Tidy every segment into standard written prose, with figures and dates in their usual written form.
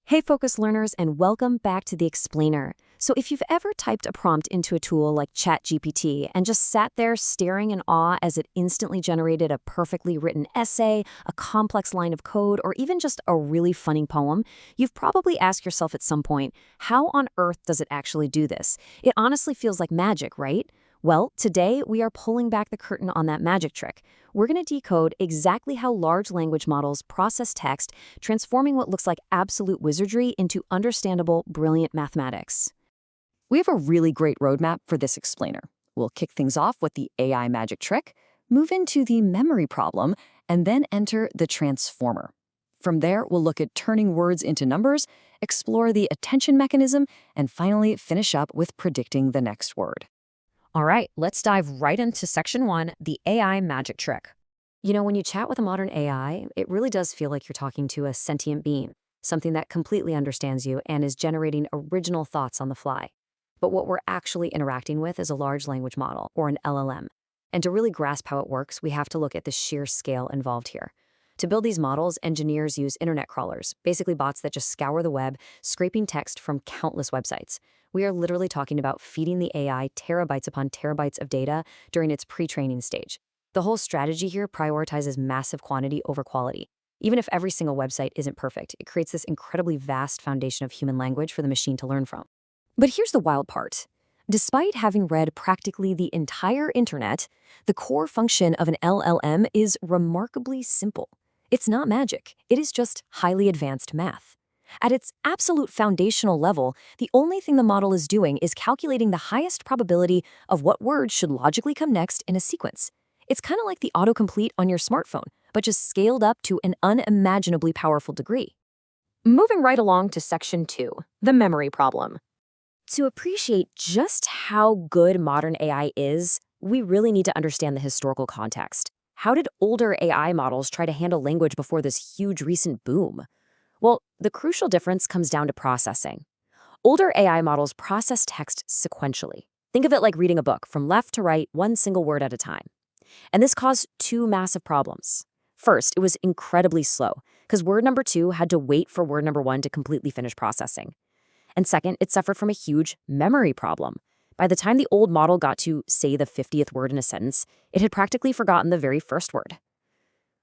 Hey, focus learners, and welcome back to the Explainer. So if you've ever typed a prompt into a tool like ChatGPT and just sat there staring in awe as it instantly generated a perfectly written essay, a complex line of code, or even just a really funny poem, you've probably asked yourself at some point, how on earth does it actually do this? It honestly feels like magic, right? Well, today we are pulling back the curtain on that magic trick. We're going to decode exactly how large language models process text, transforming what looks like absolute wizardry into understandable, brilliant mathematics. We have a really great roadmap for this explainer. We'll kick things off with the AI magic trick, move into the memory problem, and then enter the transformer. From there, we'll look at turning words into numbers, explore the attention mechanism, and finally finish up with predicting the next word. All right, let's dive right into section 1, the AI magic trick. You know, when you chat with a modern AI, it really does feel like you're talking to a sentient being, something that completely understands you and is generating original thoughts on the fly. But what we're actually interacting with is a large language model, or an LLM. And to really grasp how it works, we have to look at the sheer scale involved here. To build these models, engineers use internet crawlers, basically bots that just scour the web, scraping text from countless websites. We are literally talking about feeding the AI terabytes upon terabytes of data during its pre-training stage. The whole strategy here prioritizes massive quantity over quality. Even if every single website isn't perfect, it creates this incredibly vast foundation of human language for the machine to learn from. But here's the wild part. Despite having read practically the entire internet, the core function of an LLM is remarkably simple. It's not magic, it is just highly advanced math. At its absolute foundational level, the only thing the model is doing is calculating the highest probability of what word should logically come next in a sequence. It's kind of like the autocomplete on your smartphone, but just scaled up to an unimaginably powerful degree. Moving right along to section 2, the memory problem. To appreciate just how good modern AI is, we really need to understand the historical context. How did older AI models try to handle language before this huge recent boom? Well, the crucial difference comes down to processing. Older AI models process text sequentially. Think of it like reading a book from left to right, one single word at a time. And this caused two massive problems. First, it was incredibly slow, because word number 2 had to wait for word number 1 to completely finish processing. And second, it suffered from a huge memory problem. By the time the old model got to, say, the 50th word in a sentence, it had practically forgotten the very first word.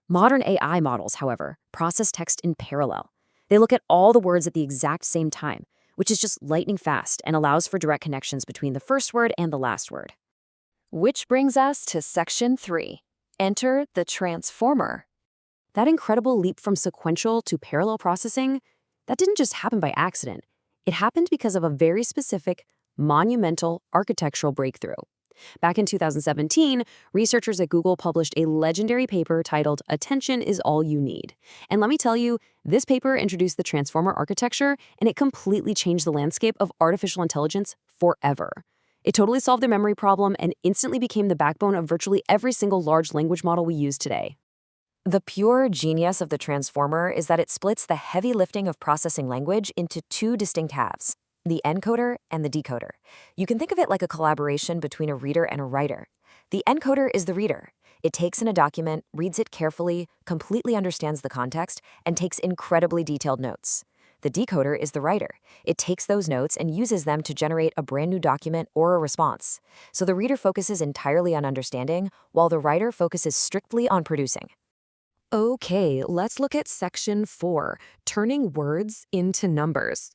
Modern AI models, however, process text in parallel. They look at all the words at the exact same time, which is just lightning fast and allows for direct connections between the first word and the last word. Which brings us to section 3. Enter the transformer. That incredible leap from sequential to parallel processing, that didn't just happen by accident. It happened because of a very specific, monumental architectural breakthrough. Back in 2017, researchers at Google published a legendary paper titled "Attention is All You Need." And let me tell you, this paper introduced the transformer architecture, and it completely changed the landscape of artificial intelligence forever. It totally solved their memory problem and instantly became the backbone of virtually every single large language model we use today. The pure genius of the transformer is that it splits the heavy lifting of processing language into two distinct halves, the encoder and the decoder. You can think of it like a collaboration between a reader and a writer. The encoder is the reader. It takes in a document, reads it carefully, completely understands the context, and takes incredibly detailed notes. The decoder is the writer. It takes those notes and uses them to generate a brand new document or a response. So the reader focuses entirely on understanding, while the writer focuses strictly on producing. Okay, let's look at section 4, turning words into numbers.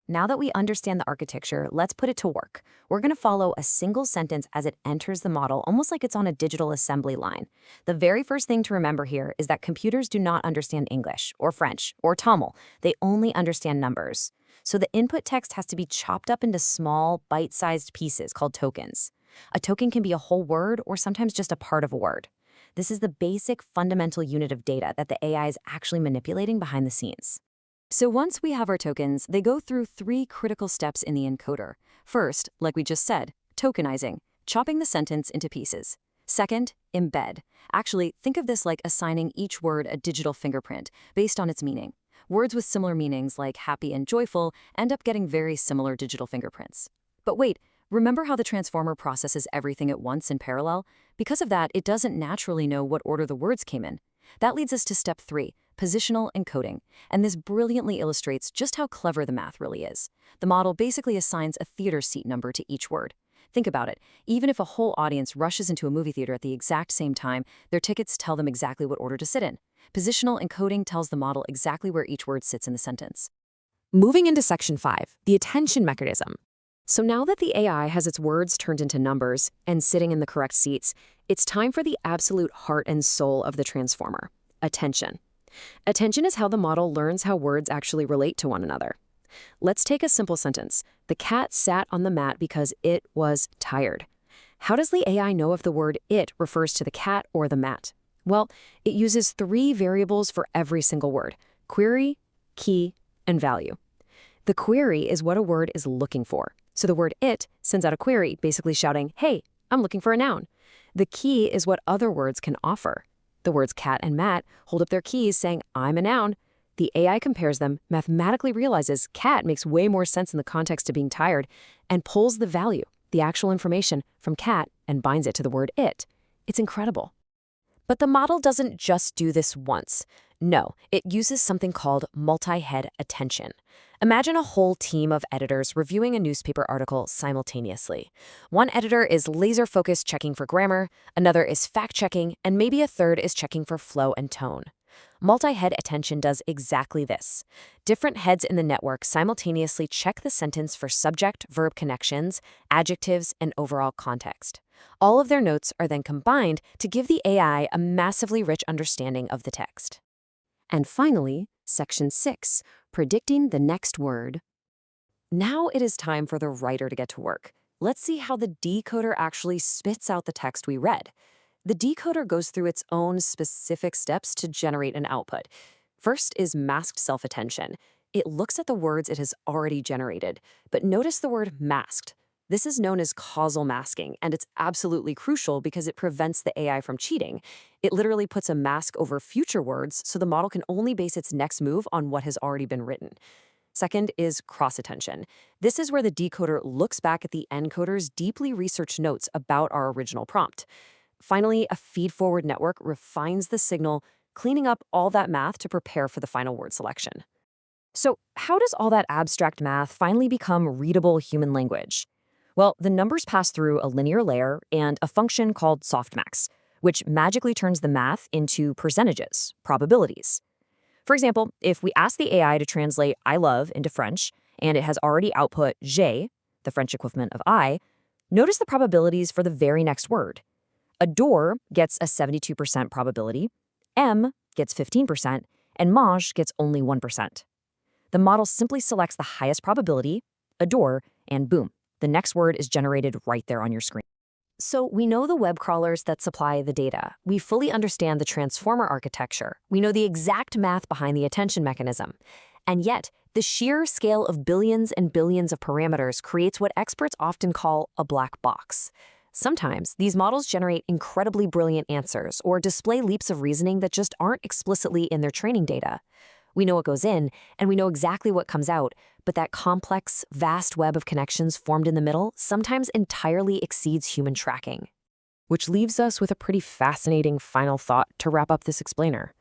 Now that we understand the architecture, let's put it to work. We're going to follow a single sentence as it enters the model, almost like it's on a digital assembly line. The very first thing to remember here is that computers do not understand English, or French, or Tamil. They only understand numbers. So the input text has to be chopped up into small, bite-sized pieces called tokens. A token can be a whole word or sometimes just a part of a word. This is the basic fundamental unit of data that the AI is actually manipulating behind the scenes. So once we have our tokens, they go through 3 critical steps in the encoder. First, like we just said, tokenizing, chopping the sentence into pieces. Second, embed. Actually, think of this like assigning each word a digital fingerprint based on its meaning. Words with similar meanings like happy and joyful end up getting very similar digital fingerprints. But wait, remember how the transformer processes everything at once in parallel? Because of that, it doesn't naturally know what order the words came in. That leads us to step 3, positional encoding, and this brilliantly illustrates just how clever the math really is. The model basically assigns a theater seat number to each word. Think about it. Even if a whole audience rushes into a movie theater at the exact same time, their tickets tell them exactly what order to sit in. Positional encoding tells the model exactly where each word sits in the sentence. Moving into Section 5, the attention mechanism. So now that the AI has its words turned into numbers and sitting in the correct seats, it's time for the absolute heart and soul of the transformer, attention. Attention is how the model learns how words actually relate to one another. Let's take a simple sentence. The cat sat on the mat because it was tired. How does the AI know if the word it refers to the cat or the mat? Well, it uses 3 variables for every single word: query, key, and value. The query is what a word is looking for. So the word it sends out a query, basically shouting, "Hey, I'm looking for a noun." The key is what other words can offer. The words cat and mat hold up their keys saying, "I'm a noun." The AI compares them, mathematically realizes cat makes way more sense in the context of being tired, and pulls the value, the actual information, from cat and binds it to the word it. It's incredible. But the model doesn't just do this once. No, it uses something called multi-head attention. Imagine a whole team of editors reviewing a newspaper article simultaneously. One editor is laser-focused checking for grammar, another is fact-checking, and maybe a third is checking for flow and tone. Multi-head attention does exactly this. Different heads in the network simultaneously check the sentence for subject-verb connections, adjectives, and overall context. All of their notes are then combined to give the AI a massively rich understanding of the text. And finally, Section 6, predicting the next word. Now it is time for the writer to get to work. Let's see how the decoder actually spits out the text we read. The decoder goes through its own specific steps to generate an output. First is masked self-attention. It looks at the words it has already generated, but notice the word masked. This is known as causal masking, and it's absolutely crucial because it prevents the AI from cheating. It literally puts a mask over future words so the model can only base its next move on what has already been written. Second is cross-attention. This is where the decoder looks back at the encoder's deeply researched notes about our original prompt. Finally, a feed-forward network refines the signal, cleaning up all that math to prepare for the final word selection. So, how does all that abstract math finally become readable human language? Well, the numbers pass through a linear layer and a function called softmax, which magically turns the math into percentages, probabilities. For example, if we ask the AI to translate I love into French, and it has already output j'ai, the French equivalent of I, notice the probabilities for the very next word. Adore gets a 72% probability, M gets 15%, and mange gets only 1%. The model simply selects the highest probability, adore, and boom, the next word is generated right there on your screen. So we know the web crawlers that supply the data. We fully understand the transformer architecture. We know the exact math behind the attention mechanism. And yet, the sheer scale of billions and billions of parameters creates what experts often call a black box. Sometimes, these models generate incredibly brilliant answers or display leaps of reasoning that just aren't explicitly in their training data. We know what goes in, and we know exactly what comes out, but that complex, vast web of connections formed in the middle sometimes entirely exceeds human tracking. Which leaves us with a pretty fascinating final thought to wrap up this explainer.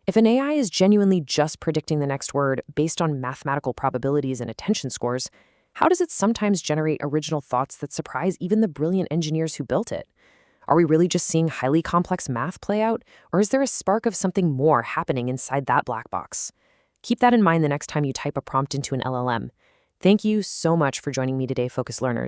If an AI is genuinely just predicting the next word based on mathematical probabilities and attention scores, how does it sometimes generate original thoughts that surprise even the brilliant engineers who built it? Are we really just seeing highly complex math play out, or is there a spark of something more happening inside that black box? Keep that in mind the next time you type a prompt into an LLM. Thank you so much for joining me today, Focus Learners.